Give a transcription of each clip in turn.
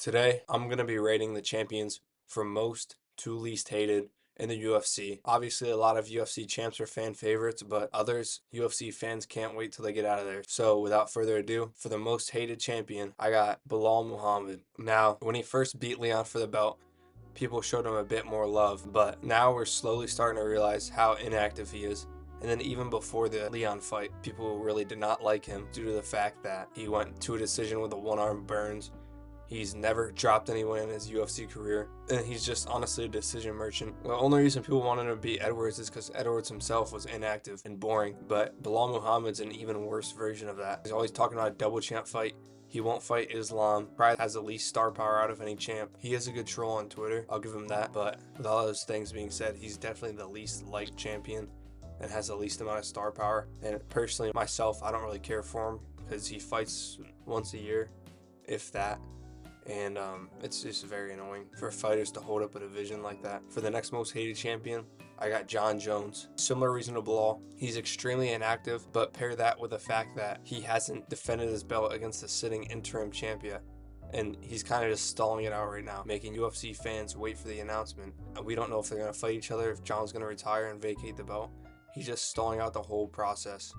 Today, I'm going to be rating the champions from most to least hated in the UFC. Obviously, a lot of UFC champs are fan favorites, but others, UFC fans can't wait till they get out of there. So, without further ado, for the most hated champion, I got Bilal Muhammad. Now, when he first beat Leon for the belt, people showed him a bit more love, but now we're slowly starting to realize how inactive he is. And then even before the Leon fight, people really did not like him due to the fact that he went to a decision with a one-arm Burns. He's never dropped anyone in his UFC career, and he's just honestly a decision merchant. The only reason people wanted him to beat Edwards is because Edwards himself was inactive and boring, but Bilal Muhammad's an even worse version of that. He's always talking about a double champ fight. He won't fight Islam. Probably has the least star power out of any champ. He is a good troll on Twitter, I'll give him that, but with all those things being said, he's definitely the least liked champion and has the least amount of star power. And personally, myself, I don't really care for him because he fights once a year, if that. And it's just very annoying for fighters to hold up a division like that. For the next most hated champion, I got Jon Jones. Similar reason to Bilal. He's extremely inactive, but pair that with the fact that he hasn't defended his belt against the sitting interim champion. And he's kind of just stalling it out right now, making UFC fans wait for the announcement. We don't know if they're going to fight each other, if Jon's going to retire and vacate the belt. He's just stalling out the whole process.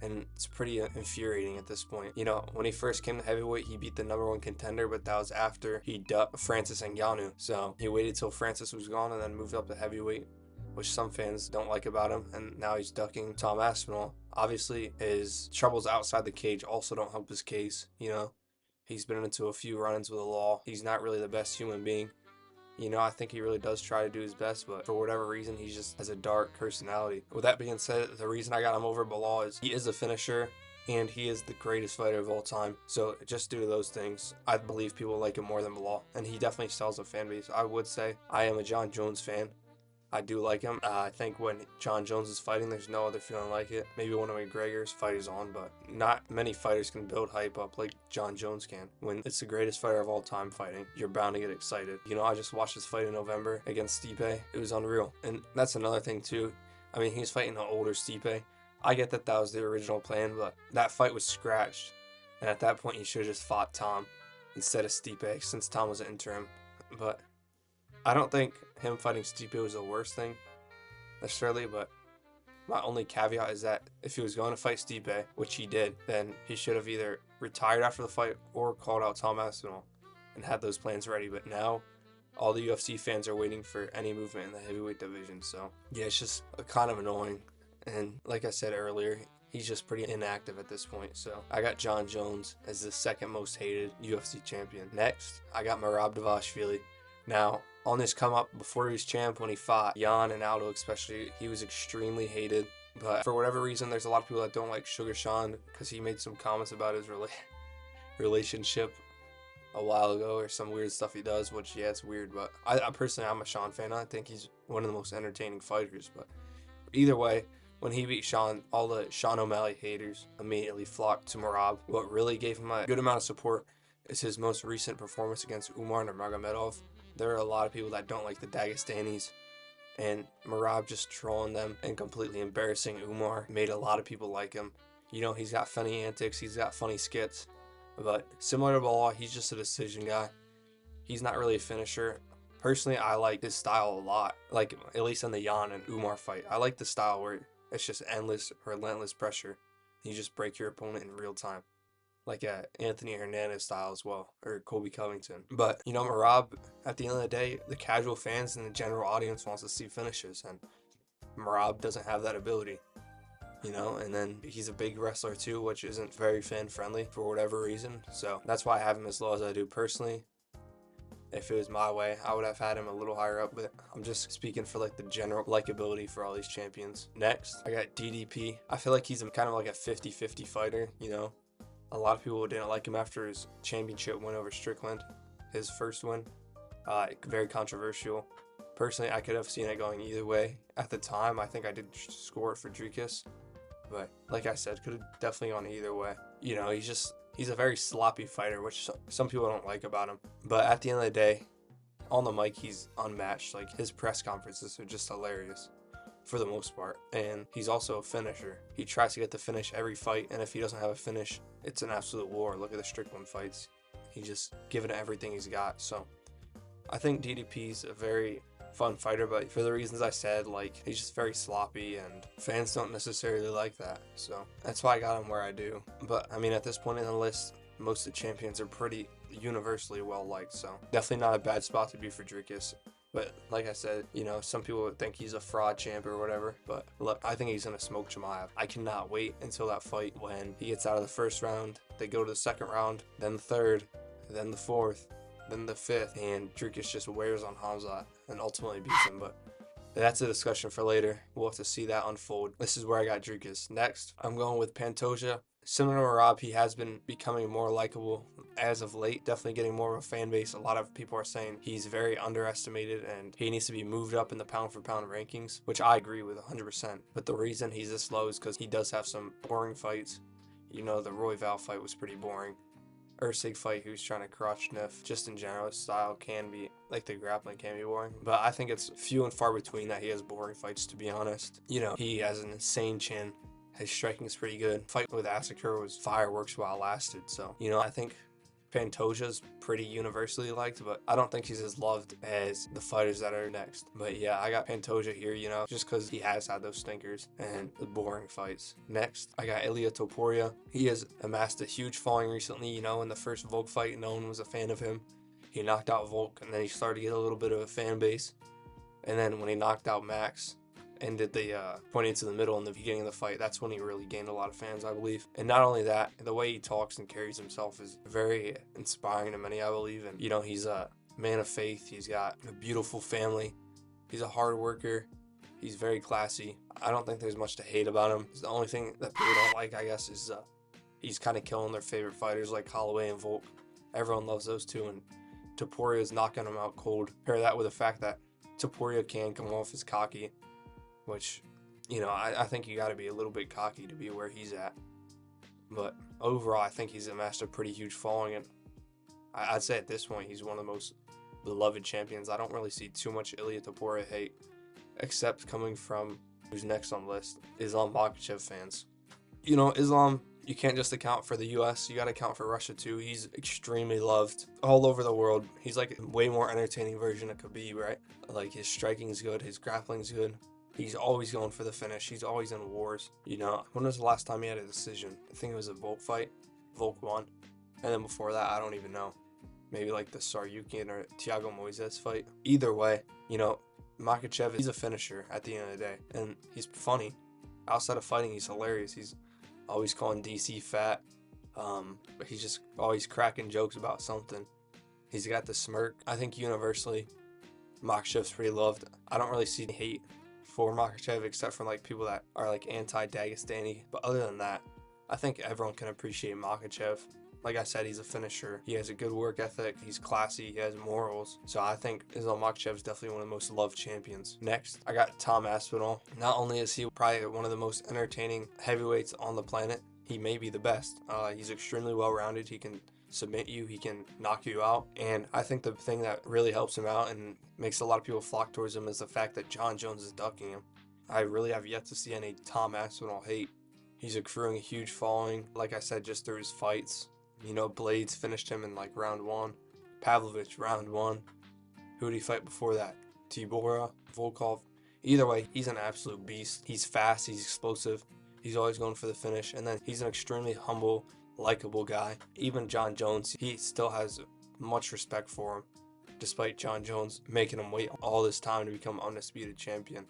And it's pretty infuriating at this point. You know, when he first came to heavyweight, he beat the #1 contender, but that was after he ducked Francis Ngannou. So he waited till Francis was gone and then moved up to heavyweight, which some fans don't like about him. And now he's ducking Tom Aspinall. Obviously, his troubles outside the cage also don't help his case. You know, he's been into a few run-ins with the law. He's not really the best human being. You know, I think he really does try to do his best, but for whatever reason, he just has a dark personality. With that being said, the reason I got him over Bilal is he is a finisher, and he is the greatest fighter of all time. So just due to those things, I believe people like him more than Bilal, and he definitely sells a fan base. I would say I am a Jon Jones fan. I do like him. I think when Jon Jones is fighting, there's no other feeling like it. Maybe one of McGregor's fight is on, but not many fighters can build hype up like Jon Jones can. When it's the greatest fighter of all time fighting, you're bound to get excited. You know, I just watched his fight in November against Stipe. It was unreal. And that's another thing too. I mean, he's fighting an older Stipe. I get that that was the original plan, but that fight was scratched. And at that point, he should have just fought Tom instead of Stipe, since Tom was an interim. But I don't think him fighting Stipe was the worst thing, necessarily, but my only caveat is that if he was going to fight Stipe, which he did, then he should have either retired after the fight or called out Tom Aspinall and had those plans ready. But now, all the UFC fans are waiting for any movement in the heavyweight division. So, yeah, it's just kind of annoying. And like I said earlier, he's just pretty inactive at this point. So, I got Jon Jones as the second most hated UFC champion. Next, I got Merab Dvalishvili. Now, on his come up before he was champ, when he fought Jan and Aldo especially, he was extremely hated. But for whatever reason, there's a lot of people that don't like Sugar Sean because he made some comments about his relationship a while ago, or some weird stuff he does, which, yeah, it's weird. But I personally, I'm a Sean fan. I think he's one of the most entertaining fighters. But either way, when he beat Sean, all the Sean O'Malley haters immediately flocked to Merab. What really gave him a good amount of support is his most recent performance against Umar Nurmagomedov. There are a lot of people that don't like the Dagestanis, and Merab just trolling them and completely embarrassing Umar made a lot of people like him. You know, he's got funny antics, he's got funny skits, but similar to Bilal, he's just a decision guy. He's not really a finisher. Personally, I like his style a lot, like at least in the Jan and Umar fight. I like the style where it's just endless, relentless pressure. You just break your opponent in real time. Like a Anthony Hernandez style as well, or Colby Covington. But, you know, Merab, at the end of the day, the casual fans and the general audience wants to see finishes, and Merab doesn't have that ability, you know, and then he's a big wrestler too, which isn't very fan-friendly for whatever reason, so that's why I have him as low as I do personally. If it was my way, I would have had him a little higher up, but I'm just speaking for like the general likability for all these champions. Next, I got DDP. I feel like he's kind of like a 50-50 fighter, you know. A lot of people didn't like him after his championship win over Strickland, his first win. Very controversial. Personally, I could have seen it going either way. At the time, I think I did score it for Dricus, but like I said, could have definitely gone either way. You know, he's a very sloppy fighter, which some people don't like about him. But at the end of the day, on the mic, he's unmatched. Like, his press conferences are just hilarious for the most part. And he's also a finisher. He tries to get the finish every fight, and if he doesn't have a finish, it's an absolute war. Look at the Strickland fights. He's just giving it everything he's got. So I think DDP's a very fun fighter, but for the reasons I said, like, he's just very sloppy and fans don't necessarily like that. So that's why I got him where I do. But I mean, at this point in the list, most of the champions are pretty universally well liked, so definitely not a bad spot to be for Dricus. But like I said, you know, some people would think he's a fraud champ or whatever, but look, I think he's gonna smoke Chimaev. I cannot wait until that fight when he gets out of the first round, they go to the second round, then the third, then the fourth, then the fifth, and Dricus just wears on Hamzat and ultimately beats him. But that's a discussion for later. We'll have to see that unfold. This is where I got Dricus. Next, I'm going with Pantoja. Similar to Rob, he has been becoming more likable as of late, definitely getting more of a fan base. A lot of people are saying he's very underestimated and he needs to be moved up in the pound for pound rankings, which I agree with 100%. But the reason he's this low is because he does have some boring fights. You know, the Royval fight was pretty boring. Ursig fight, he was trying to crotch sniff. Just in general, his style can be, like, the grappling can be boring. But I think it's few and far between that he has boring fights, to be honest. You know, he has an insane chin. His striking is pretty good. Fight with Asakur was fireworks while it lasted. So, you know, I think Pantoja's pretty universally liked, but I don't think he's as loved as the fighters that are next. But yeah, I got Pantoja here, you know, just because he has had those stinkers and the boring fights. Next, I got Ilia Topuria. He has amassed a huge following recently. You know, in the first Volk fight, no one was a fan of him. He knocked out Volk, and then he started to get a little bit of a fan base. And then when he knocked out Max and did the pointing to the middle in the beginning of the fight, that's when he really gained a lot of fans, I believe. And not only that, the way he talks and carries himself is very inspiring to many, I believe. And, you know, he's a man of faith. He's got a beautiful family. He's a hard worker. He's very classy. I don't think there's much to hate about him. The only thing that people don't like, I guess, is he's kind of killing their favorite fighters like Holloway and Volk. Everyone loves those two, and Topuria is knocking them out cold. Pair that with the fact that Topuria can come off as cocky, which, you know, I think you got to be a little bit cocky to be where he's at. But overall, I think he's amassed a pretty huge following, and I'd say at this point, he's one of the most beloved champions. I don't really see too much Ilia Topuria hate, except coming from who's next on the list, Islam Makhachev fans. You know, Islam, you can't just account for the US, you got to account for Russia too. He's extremely loved all over the world. He's like a way more entertaining version of Khabib, right? Like, his striking's good, his grappling's good. He's always going for the finish. He's always in wars. You know, when was the last time he had a decision? I think it was a Volk fight. Volk won. And then before that, I don't even know. Maybe like the Saryukin or Thiago Moises fight. Either way, you know, Makhachev, he's a finisher at the end of the day. And he's funny. Outside of fighting, he's hilarious. He's always calling DC fat. But he's just always cracking jokes about something. He's got the smirk. I think universally, Makhachev's pretty loved. I don't really see hate for Makhachev except for like people that are like anti-Dagestani. But other than that, I think everyone can appreciate Makhachev. Like I said, he's a finisher. He has a good work ethic. He's classy. He has morals. So I think Islam Makhachev is definitely one of the most loved champions. Next, I got Tom Aspinall. Not only is he probably one of the most entertaining heavyweights on the planet, he may be the best. He's extremely well-rounded. He can submit you, he can knock you out, and I think the thing that really helps him out and makes a lot of people flock towards him is the fact that John Jones is ducking him. I really have yet to see any Tom Aspinall hate. He's accruing a huge following, like I said, just through his fights. You know, Blades finished him in like round 1, Pavlovich round 1. Who did he fight before that? Tibora, Volkov. Either way, he's an absolute beast. He's fast, he's explosive, he's always going for the finish, and then he's an extremely humble, likable guy. Even John Jones, he still has much respect for him, despite John Jones making him wait all this time to become undisputed champion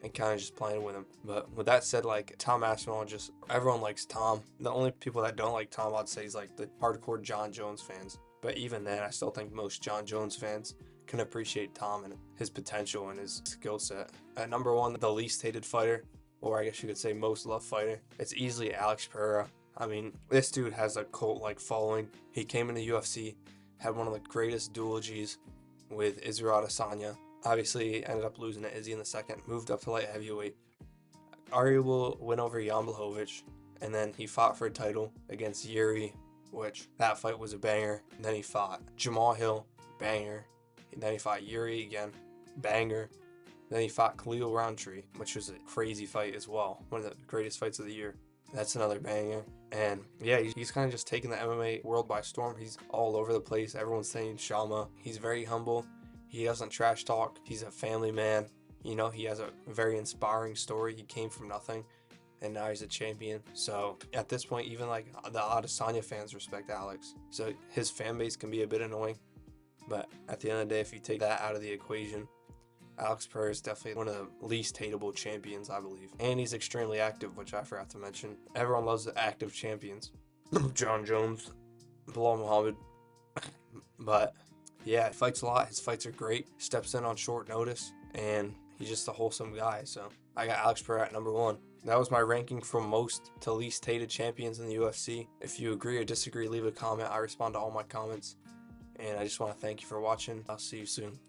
and kind of just playing with him. But with that said, like, Tom Aspinall, just everyone likes Tom. The only people that don't like Tom, I'd say, is like the hardcore John Jones fans. But even then, I still think most John Jones fans can appreciate Tom and his potential and his skill set. At number 1, the least hated fighter, or I guess you could say most loved fighter, it's easily Alex Pereira. I mean, this dude has a cult-like following. He came into UFC, had one of the greatest duologies with Israel Adesanya. Obviously, he ended up losing to Izzy in the second, moved up to light heavyweight. Arguable win over Jan Blachowicz, and then he fought for a title against Yuri, which that fight was a banger. And then he fought Jamal Hill, banger. And then he fought Yuri again, banger. Then he fought Khalil Roundtree, which was a crazy fight as well, one of the greatest fights of the year. That's another banger. And yeah, he's kind of just taking the MMA world by storm. He's all over the place. Everyone's saying Shama. He's very humble. He doesn't trash talk. He's a family man. You know, he has a very inspiring story. He came from nothing and now he's a champion. So at this point, even like the Adesanya fans respect Alex. So his fan base can be a bit annoying. But at the end of the day, if you take that out of the equation, Alex Pereira is definitely one of the least hateable champions, I believe. And he's extremely active, which I forgot to mention. Everyone loves the active champions. John Jones, Bilal Muhammad. But yeah, he fights a lot. His fights are great. Steps in on short notice. And he's just a wholesome guy. So I got Alex Pereira at number 1. That was my ranking from most to least hated champions in the UFC. If you agree or disagree, leave a comment. I respond to all my comments. And I just want to thank you for watching. I'll see you soon.